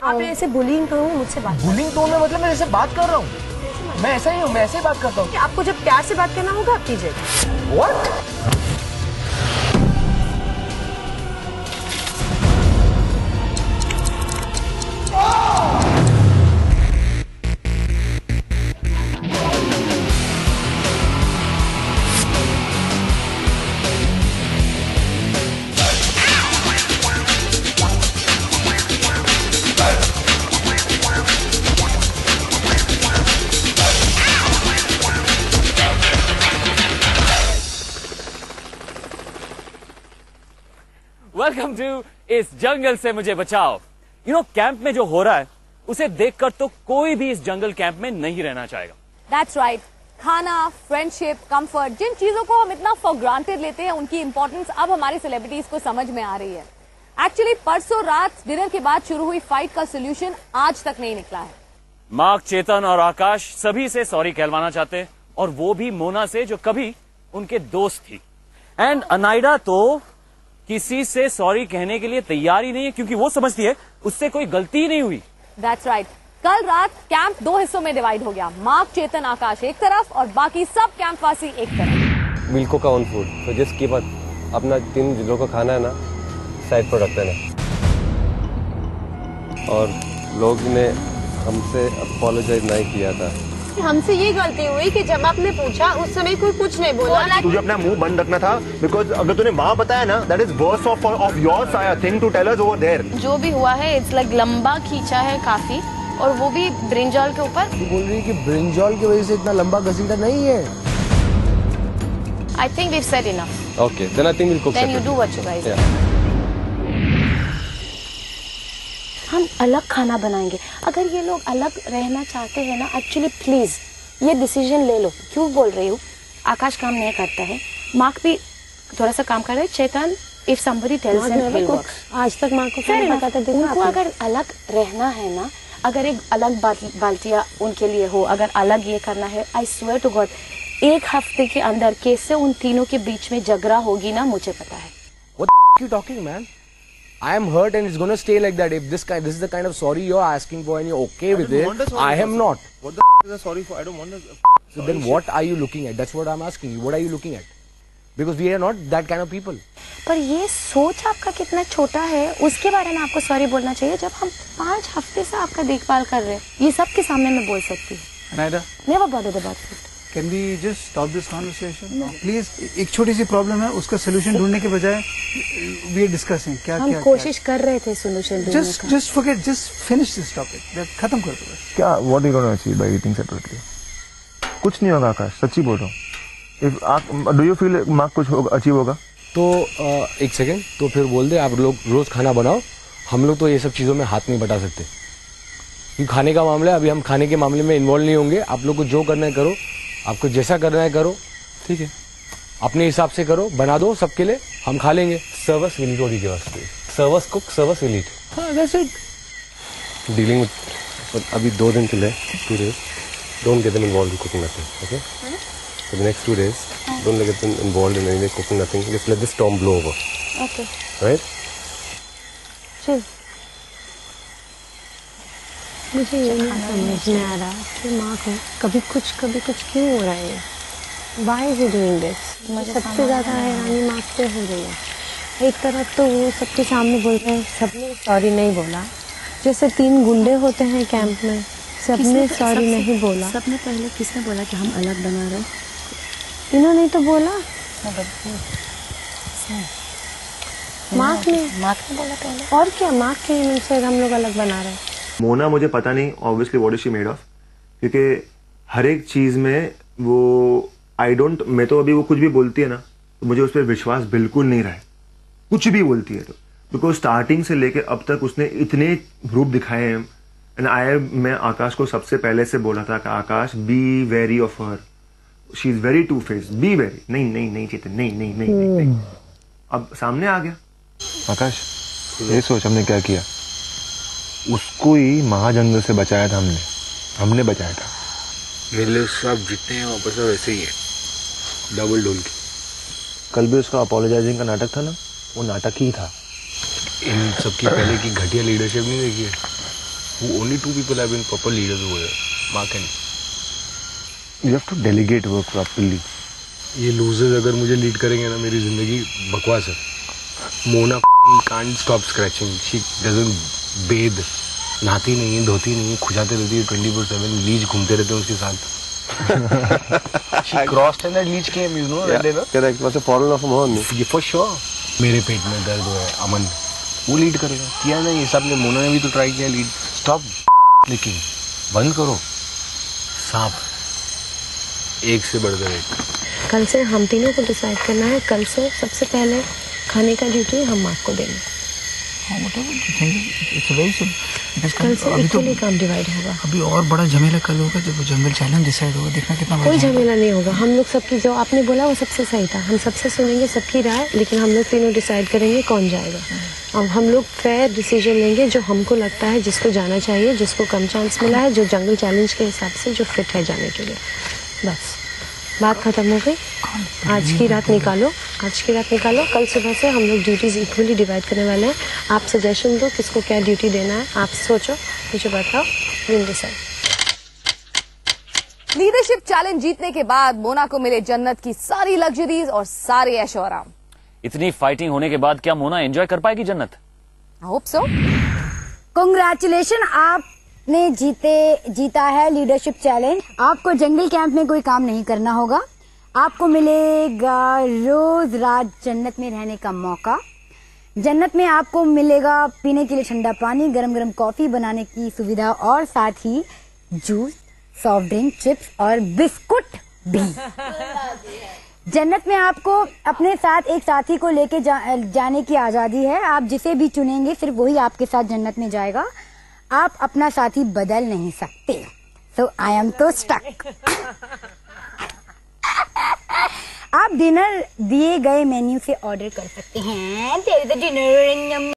आपने ऐसे bullying tone में मुझसे बात बुलिंग टोन में मतलब मैं जैसे बात कर रहा हूँ, मैं ऐसा ही हूँ, मैं ऐसे ही बात करता हूँ। आपको जब प्यार से बात करना होगा आप कीजिए। What? वेलकम टू इस जंगल से मुझे बचाओ। कैंप में जो हो रहा है उसे देखकर तो कोई भी इस जंगल कैंप में नहीं रहना चाहेगा। That's right. खाना, फ्रेंडशिप, कंफर्ट, जिन चीजों को हम इतना फॉर ग्रांटेड लेते हैं उनकी इंपॉर्टेंस अब हमारे सेलिब्रिटीज को समझ में आ रही है। एक्चुअली परसों रात डिनर के बाद शुरू हुई फाइट का सोल्यूशन आज तक नहीं निकला है। मार्क, चेतन और आकाश सभी से सॉरी कहलवाना चाहते हैं, और वो भी मोना से जो कभी उनके दोस्त थी। एंड अनाइडा तो किसी से सॉरी कहने के लिए तैयार ही नहीं है, क्योंकि वो समझती है उससे कोई गलती ही नहीं हुई। That's right. कल रात कैंप 2 हिस्सों में डिवाइड हो गया। मार्क, चेतन, आकाश एक तरफ और बाकी सब कैंप वासी एक तरफ। We'll cook our own food. So just keep अपना 3 जिलों का खाना है ना साइड पर रखते हैं। और लोग ने हमसे अपोलोजाइज नहीं किया था। हमसे ये गलती हुई कि जब आपने पूछा उस समय कोई कुछ नहीं बोला। तुझे अपना मुंह बंद रखना था, बिकॉज अगर तूने वहाँ बताया ना, that is worse of your thing to tell us over there. जो भी हुआ है इट्स लाइक लंबा खींचा है काफी, और वो भी ब्रिंजॉल के ऊपर। बोल रही है कि ब्रिंजॉल की वजह से इतना लंबा घसीटा नहीं है। I think we said enough. Okay, then I think will cook. Then you do what you guys. हम अलग खाना बनाएंगे। अगर ये लोग अलग रहना चाहते हैं ना, एक्चुअली प्लीज ये डिसीजन ले लो। क्यों बोल रही हूँ? आकाश काम नहीं करता है, मार्क भी थोड़ा सा काम कर रहा है, चेतन इफ समबडी टेल्स हिम आज तक मार्क को क्या पता था? उनको अगर अलग रहना है ना, अगर एक अलग बाल्टियाँ उनके लिए हो, अगर अलग ये करना है, आई स्वेयर टू गॉड 1 हफ्ते के अंदर कैसे उन तीनों के बीच में झगड़ा होगी ना, मुझे पता है। What are you talking, man? I am hurt and it's going to stay like that. If this is the kind of sorry you're asking for and you're okay with it, I am not. What the is a sorry for? I don't want the So then what are you looking at? That's what I'm asking you. What are you looking at? Because we are not that kind of people. पर ये सोच आपका कितना छोटा है, उसके बारे में आपको सॉरी बोलना चाहिए। जब हम 5 हफ्ते से आपका देखभाल कर रहे हैं, ये सबके सामने मैं बोल सकती हूँ। Anaida, Never bothered about it. can we just stop this conversation? Please, एक छोटी सी प्रॉब्लम है, उसका सोल्यूशन ढूंढने के बजाय we are discussing क्या हम क्या कोशिश कर रहे थे सोल्यूशन ढूंढने का। just forget, just finish this topic. खत्म कर दो बस। क्या what are you going to achieve by eating separately? कुछ नहीं होगा आकाश, सच्ची बोल रहा हूँ। Do you feel मार्क कुछ अचीव होगा? तो एक सेकेंड, तो फिर बोल दे आप लोग रोज खाना बनाओ, हम लोग तो ये सब चीजों में हाथ नहीं बटा सकते। ये खाने का मामला है, अभी हम खाने के मामले में इन्वॉल्व नहीं होंगे। आप लोग को जो करना है करो, आपको जैसा करना है करो, ठीक है? अपने हिसाब से करो, बना दो सबके लिए, हम खा लेंगे। Servers will eat servers cook, servers will eat. हाँ, दैट्स इट। डीलिंग विद अभी 2 दिन के लिए 2 days, don't get them involved in cooking nothing, okay? For the next 2 days, don't get them involved in any cooking nothing. Just let the storm blow over. Okay. Right? चल, मुझे ये नहीं समझ में आ रहा कि माँ को कभी कुछ क्यों हो रहा है। Why is he doing this? सबसे ज्यादा हैरानी माँ पे हो रही है। एक तरफ तो वो सबके सामने बोल रहे हैं, सबने सॉरी नहीं बोला। जैसे 3 गुंडे होते हैं कैंप में, सबने सॉरी नहीं बोला। सबने पहले किसने बोला कि हम अलग बना रहे? इन्होंने तो बोला, मार्क ने बोला पहले। और क्या, मार्क के मुंह से हम लोग अलग बना रहे हैं। मोना मुझे पता नहीं obviously what is she made of, क्योंकि हर एक चीज में वो मैं तो अभी वो कुछ भी बोलती है ना, तो मुझे उस पर विश्वास बिल्कुल नहीं रहा है, कुछ भी बोलती है तो। बिकॉज स्टार्टिंग से लेकर अब तक उसने इतने रूप दिखाए हैं। एंड मैं आकाश को सबसे पहले से बोला था कि Akash be wary of her, she is very two face, be wary. नहीं चेतन, नहीं। अब सामने आ गया। आकाश ये सोच हमने क्या किया, उसको ही महाजंगल से बचाया था, हमने बचाया था। मेरे लिए सब जितने हैं वापस वैसे ही है, डबल डोल की। कल भी उसका अपोलोजाइजिंग का नाटक था ना, वो नाटक ही था। इन सबकी पहले की घटिया लीडरशिप नहीं देखी है, Only 2 people have been proper leaders over here, Mark and. You have to delegate work properly. ये losers अगर मुझे लीड करेंगे ना, मेरी जिंदगी बकवास है. Mona can't stop scratching. She doesn't bathe. नहाती नहीं है, धोती नहीं है, खुजाते रहती है 24/7. लीज घूमते रहते हैं उसके साथ. She crossed and that leech came, you know. Yeah, correct. Was a foreign of Mohan. For sure. मेरे पेट में दर्द हुआ है, अमन वो लीड करेगा. किया नहीं, सब ने, मोना ने भी तो ट्राई किया लीड. स्टॉप लेकिन बंद करो. सांप एक से बढ़कर एक. कल से हम तीनों को डिसाइड करना है. कल से सबसे पहले खाने का ड्यूटी हम मार्क को देंगे. कल से इक्वली काम डिवाइड होगा. अभी और बड़ा झमेला कल होगा जब वो जंगल चैलेंज डिसाइड होगा. देखना कितना बड़ा. कोई झमेला नहीं होगा. हम लोग सबकी, जो आपने बोला वो सबसे सही था. हम सबसे सुनेंगे सबकी राय, लेकिन हम लोग तीनों डिसाइड करेंगे कौन जाएगा. अब हम लोग फेयर डिसीजन लेंगे जो हमको लगता है जिसको जाना चाहिए, जिसको कम चांस मिला है, जो जंगल चैलेंज के हिसाब से जो फिट है जाने के लिए. बस बात खत्म हो गई. आज की रात निकालो, आज की रात निकालो. कल सुबह से हम लोग ड्यूटीज इक्वली डिवाइड करने वाले हैं. आप सजेशन दो किसको क्या ड्यूटी देना है. आप सोचो, मुझे बताओ. Will decide. लीडरशिप चैलेंज जीतने के बाद मोना को मिले जन्नत की सारी लग्जरीज और सारे ऐशो आराम. इतनी फाइटिंग होने के बाद क्या मोना एंजॉय कर पाएगी जन्नत? I hope so. कांग्रेचुलेशन, आपने जीता है लीडरशिप चैलेंज. आपको जंगल कैंप में कोई काम नहीं करना होगा. आपको मिलेगा रोज रात जन्नत में रहने का मौका. जन्नत में आपको मिलेगा पीने के लिए ठंडा पानी, गरम गरम कॉफी बनाने की सुविधा और साथ ही जूस, सॉफ्ट ड्रिंक, चिप्स और बिस्कुट भी. जन्नत में आपको अपने साथ एक साथी को लेके जाने की आजादी है. आप जिसे भी चुनेंगे सिर्फ वही आपके साथ जन्नत में जाएगा. आप अपना साथी बदल नहीं सकते. सो आई एम तो स्टक. आप डिनर दिए गए मेन्यू से ऑर्डर कर सकते हैं.